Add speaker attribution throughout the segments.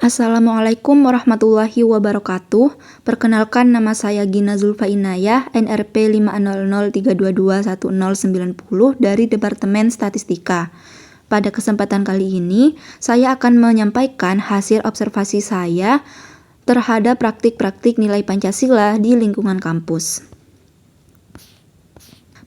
Speaker 1: Assalamualaikum warahmatullahi wabarakatuh. Perkenalkan, nama saya Gina Zulfa Inayah, NRP 50032211090 dari Departemen Statistika. Pada kesempatan kali ini, saya akan menyampaikan hasil observasi saya terhadap praktik-praktik nilai Pancasila di lingkungan kampus.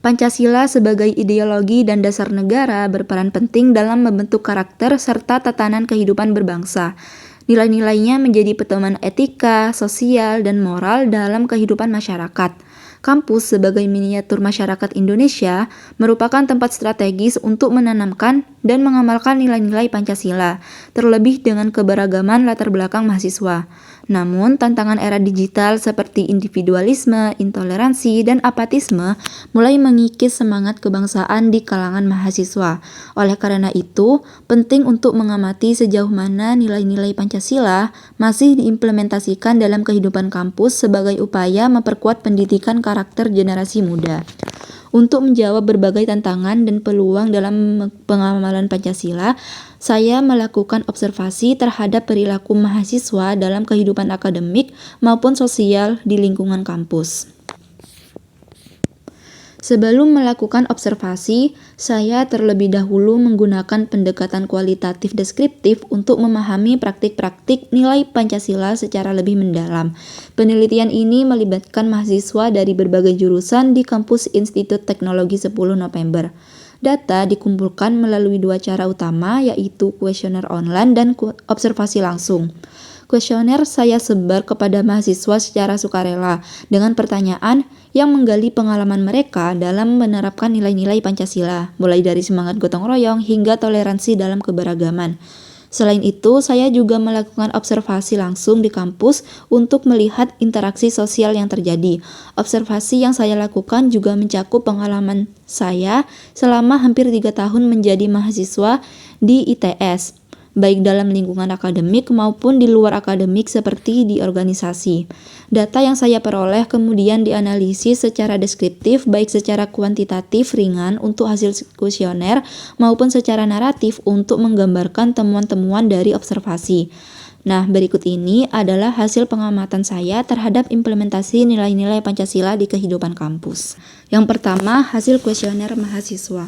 Speaker 1: Pancasila sebagai ideologi dan dasar negara berperan penting dalam membentuk karakter serta tatanan kehidupan berbangsa. Nilai-nilainya menjadi pedoman etika, sosial, dan moral dalam kehidupan masyarakat. Kampus sebagai miniatur masyarakat Indonesia merupakan tempat strategis untuk menanamkan dan mengamalkan nilai-nilai Pancasila, terlebih dengan keberagaman latar belakang mahasiswa. Namun, tantangan era digital seperti individualisme, intoleransi, dan apatisme mulai mengikis semangat kebangsaan di kalangan mahasiswa. Oleh karena itu, penting untuk mengamati sejauh mana nilai-nilai Pancasila masih diimplementasikan dalam kehidupan kampus sebagai upaya memperkuat pendidikan karakter generasi muda. Untuk menjawab berbagai tantangan dan peluang dalam pengamalan Pancasila, saya melakukan observasi terhadap perilaku mahasiswa dalam kehidupan akademik maupun sosial di lingkungan kampus. Sebelum melakukan observasi, saya terlebih dahulu menggunakan pendekatan kualitatif deskriptif untuk memahami praktik-praktik nilai Pancasila secara lebih mendalam. Penelitian ini melibatkan mahasiswa dari berbagai jurusan di kampus Institut Teknologi 10 November. Data dikumpulkan melalui dua cara utama, yaitu kuesioner online dan observasi langsung. Kuesioner saya sebar kepada mahasiswa secara sukarela dengan pertanyaan yang menggali pengalaman mereka dalam menerapkan nilai-nilai Pancasila, mulai dari semangat gotong royong hingga toleransi dalam keberagaman. Selain itu, saya juga melakukan observasi langsung di kampus untuk melihat interaksi sosial yang terjadi. Observasi yang saya lakukan juga mencakup pengalaman saya selama hampir 3 tahun menjadi mahasiswa di ITS, baik dalam lingkungan akademik maupun di luar akademik seperti di organisasi. Data yang saya peroleh kemudian dianalisis secara deskriptif, baik secara kuantitatif ringan untuk hasil kuesioner maupun secara naratif untuk menggambarkan temuan-temuan dari observasi. Nah, berikut ini adalah hasil pengamatan saya terhadap implementasi nilai-nilai Pancasila di kehidupan kampus. Yang pertama, hasil kuesioner mahasiswa.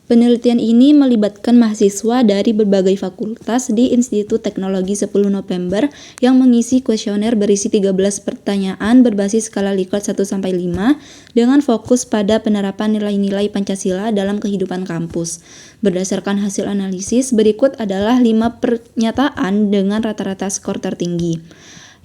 Speaker 1: Penelitian ini melibatkan mahasiswa dari berbagai fakultas di Institut Teknologi 10 November yang mengisi kuesioner berisi 13 pertanyaan berbasis skala Likert 1-5 dengan fokus pada penerapan nilai-nilai Pancasila dalam kehidupan kampus. Berdasarkan hasil analisis, berikut adalah 5 pernyataan dengan rata-rata skor tertinggi.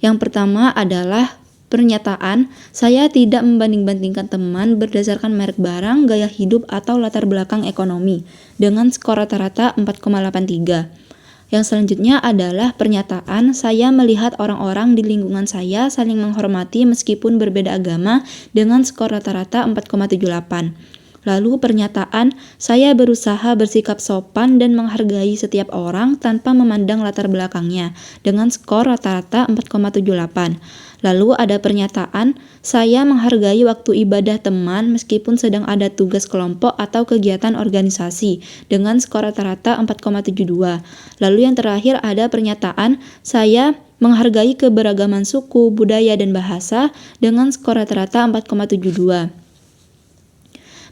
Speaker 1: Yang pertama adalah pernyataan, saya tidak membanding-bandingkan teman berdasarkan merek barang, gaya hidup, atau latar belakang ekonomi, dengan skor rata-rata 4,83. Yang selanjutnya adalah pernyataan, saya melihat orang-orang di lingkungan saya saling menghormati meskipun berbeda agama, dengan skor rata-rata 4,78. Lalu pernyataan, saya berusaha bersikap sopan dan menghargai setiap orang tanpa memandang latar belakangnya, dengan skor rata-rata 4,78. Lalu ada pernyataan, saya menghargai waktu ibadah teman meskipun sedang ada tugas kelompok atau kegiatan organisasi, dengan skor rata-rata 4,72. Lalu yang terakhir ada pernyataan, saya menghargai keberagaman suku, budaya, dan bahasa, dengan skor rata-rata 4,72.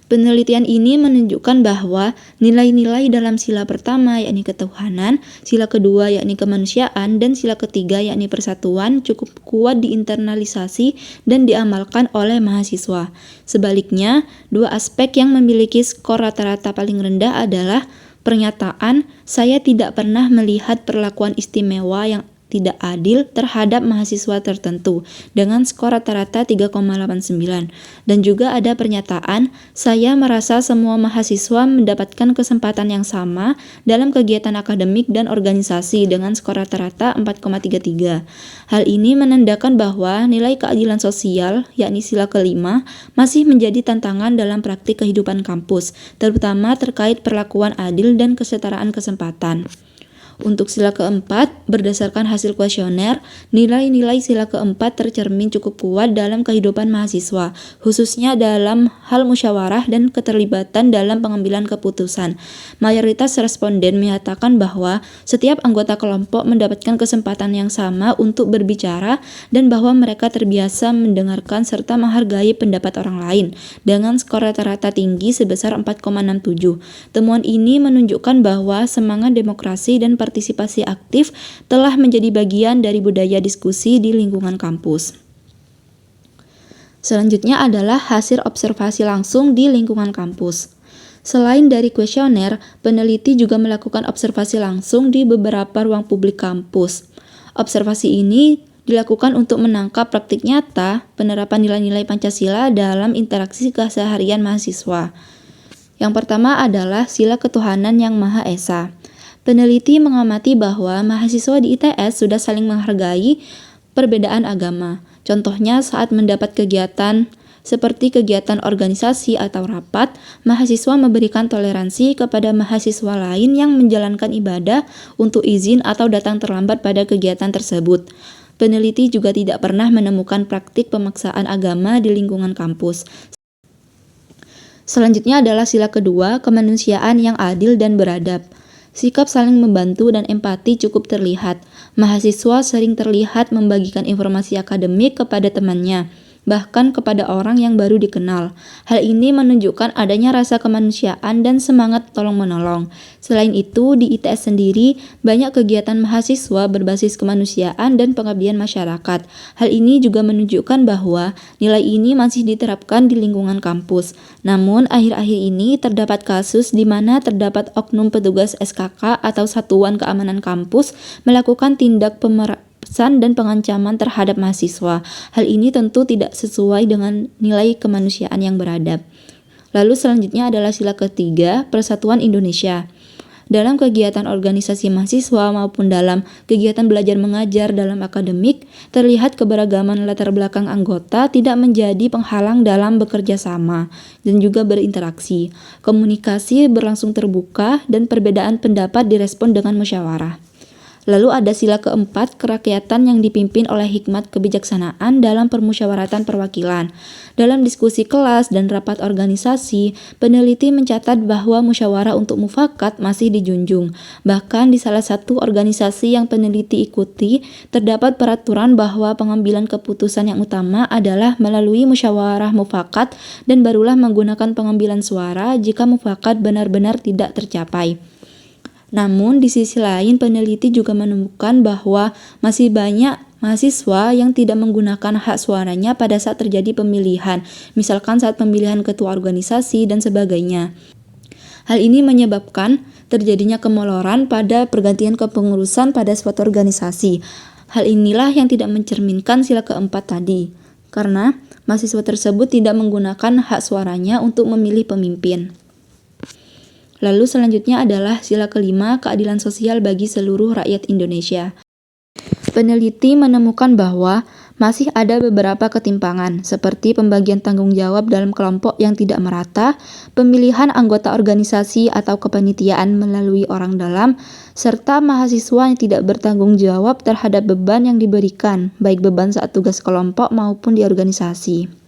Speaker 1: Penelitian ini menunjukkan bahwa nilai-nilai dalam sila pertama yakni ketuhanan, sila kedua yakni kemanusiaan, dan sila ketiga yakni persatuan cukup kuat diinternalisasi dan diamalkan oleh mahasiswa. Sebaliknya, dua aspek yang memiliki skor rata-rata paling rendah adalah pernyataan, saya tidak pernah melihat perlakuan istimewa yang tidak adil terhadap mahasiswa tertentu dengan skor rata-rata 3,89. Dan juga ada pernyataan, saya merasa semua mahasiswa mendapatkan kesempatan yang sama dalam kegiatan akademik dan organisasi dengan skor rata-rata 4,33. Hal ini menandakan bahwa nilai keadilan sosial, yakni sila kelima, masih menjadi tantangan dalam praktik kehidupan kampus, terutama terkait perlakuan adil dan kesetaraan kesempatan. Untuk sila keempat, berdasarkan hasil kuesioner, nilai-nilai sila keempat tercermin cukup kuat dalam kehidupan mahasiswa, khususnya dalam hal musyawarah dan keterlibatan dalam pengambilan keputusan. Mayoritas responden menyatakan bahwa setiap anggota kelompok mendapatkan kesempatan yang sama untuk berbicara dan bahwa mereka terbiasa mendengarkan serta menghargai pendapat orang lain dengan skor rata-rata tinggi sebesar 4,67. Temuan ini menunjukkan bahwa semangat demokrasi dan partisipasi aktif telah menjadi bagian dari budaya diskusi di lingkungan kampus. Selanjutnya adalah hasil observasi langsung di lingkungan kampus. Selain dari kuesioner, peneliti juga melakukan observasi langsung di beberapa ruang publik kampus. Observasi ini dilakukan untuk menangkap praktik nyata penerapan nilai-nilai Pancasila dalam interaksi keseharian mahasiswa. Yang pertama adalah sila ketuhanan yang Maha Esa. Peneliti mengamati bahwa mahasiswa di ITS sudah saling menghargai perbedaan agama. Contohnya saat mendapat kegiatan seperti kegiatan organisasi atau rapat, mahasiswa memberikan toleransi kepada mahasiswa lain yang menjalankan ibadah untuk izin atau datang terlambat pada kegiatan tersebut. Peneliti juga tidak pernah menemukan praktik pemaksaan agama di lingkungan kampus. Selanjutnya adalah sila kedua, kemanusiaan yang adil dan beradab. Sikap saling membantu dan empati cukup terlihat. Mahasiswa sering terlihat membagikan informasi akademik kepada temannya, bahkan kepada orang yang baru dikenal. Hal ini menunjukkan adanya rasa kemanusiaan dan semangat tolong-menolong. Selain itu, di ITS sendiri banyak kegiatan mahasiswa berbasis kemanusiaan dan pengabdian masyarakat. Hal ini juga menunjukkan bahwa nilai ini masih diterapkan di lingkungan kampus. Namun, akhir-akhir ini terdapat kasus di mana terdapat oknum petugas SKK atau Satuan Keamanan Kampus melakukan tindak pemerasan dan pengancaman terhadap mahasiswa. Hal ini tentu tidak sesuai dengan nilai kemanusiaan yang beradab. Lalu selanjutnya adalah sila ketiga, Persatuan Indonesia. Dalam kegiatan organisasi mahasiswa maupun dalam kegiatan belajar mengajar dalam akademik, terlihat keberagaman latar belakang anggota tidak menjadi penghalang dalam bekerja sama dan juga berinteraksi. Komunikasi berlangsung terbuka dan perbedaan pendapat direspon dengan musyawarah. Lalu ada sila keempat, kerakyatan yang dipimpin oleh hikmat kebijaksanaan dalam permusyawaratan perwakilan. Dalam diskusi kelas dan rapat organisasi, peneliti mencatat bahwa musyawarah untuk mufakat masih dijunjung. Bahkan di salah satu organisasi yang peneliti ikuti, terdapat peraturan bahwa pengambilan keputusan yang utama adalah melalui musyawarah mufakat dan barulah menggunakan pengambilan suara jika mufakat benar-benar tidak tercapai. Namun, di sisi lain, peneliti juga menemukan bahwa masih banyak mahasiswa yang tidak menggunakan hak suaranya pada saat terjadi pemilihan, misalkan saat pemilihan ketua organisasi dan sebagainya. Hal ini menyebabkan terjadinya kemoloran pada pergantian kepengurusan pada suatu organisasi. Hal inilah yang tidak mencerminkan sila keempat tadi, karena mahasiswa tersebut tidak menggunakan hak suaranya untuk memilih pemimpin. Lalu selanjutnya adalah sila kelima, keadilan sosial bagi seluruh rakyat Indonesia. Peneliti menemukan bahwa masih ada beberapa ketimpangan, seperti pembagian tanggung jawab dalam kelompok yang tidak merata, pemilihan anggota organisasi atau kepanitiaan melalui orang dalam, serta mahasiswa yang tidak bertanggung jawab terhadap beban yang diberikan, baik beban saat tugas kelompok maupun di organisasi.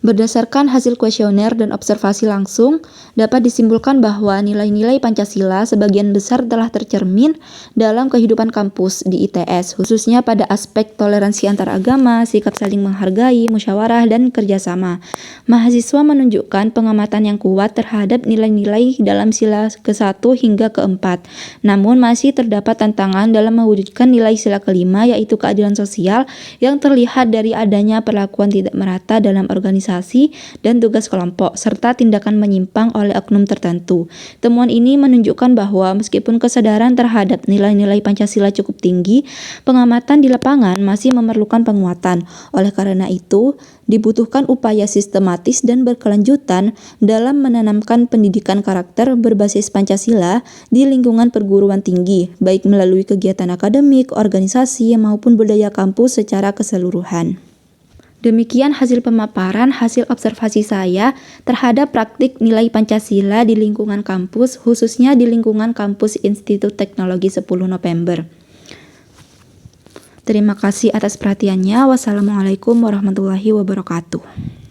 Speaker 1: Berdasarkan hasil kuesioner dan observasi langsung, dapat disimpulkan bahwa nilai-nilai Pancasila sebagian besar telah tercermin dalam kehidupan kampus di ITS, khususnya pada aspek toleransi antar agama, sikap saling menghargai, musyawarah, dan kerjasama. Mahasiswa menunjukkan pengamatan yang kuat terhadap nilai-nilai dalam sila ke-1 hingga ke-4. Namun masih terdapat tantangan dalam mewujudkan nilai sila kelima, yaitu keadilan sosial, yang terlihat dari adanya perlakuan tidak merata dalam organisasi dan tugas kelompok, serta tindakan menyimpang oleh oknum tertentu. Temuan ini menunjukkan bahwa meskipun kesadaran terhadap nilai-nilai Pancasila cukup tinggi, pengamatan di lapangan masih memerlukan penguatan. Oleh karena itu, dibutuhkan upaya sistematis dan berkelanjutan dalam menanamkan pendidikan karakter berbasis Pancasila di lingkungan perguruan tinggi, baik melalui kegiatan akademik, organisasi, maupun budaya kampus secara keseluruhan. Demikian hasil pemaparan hasil observasi saya terhadap praktik nilai Pancasila di lingkungan kampus, khususnya di lingkungan kampus Institut Teknologi 10 November. Terima kasih atas perhatiannya. Wassalamualaikum warahmatullahi wabarakatuh.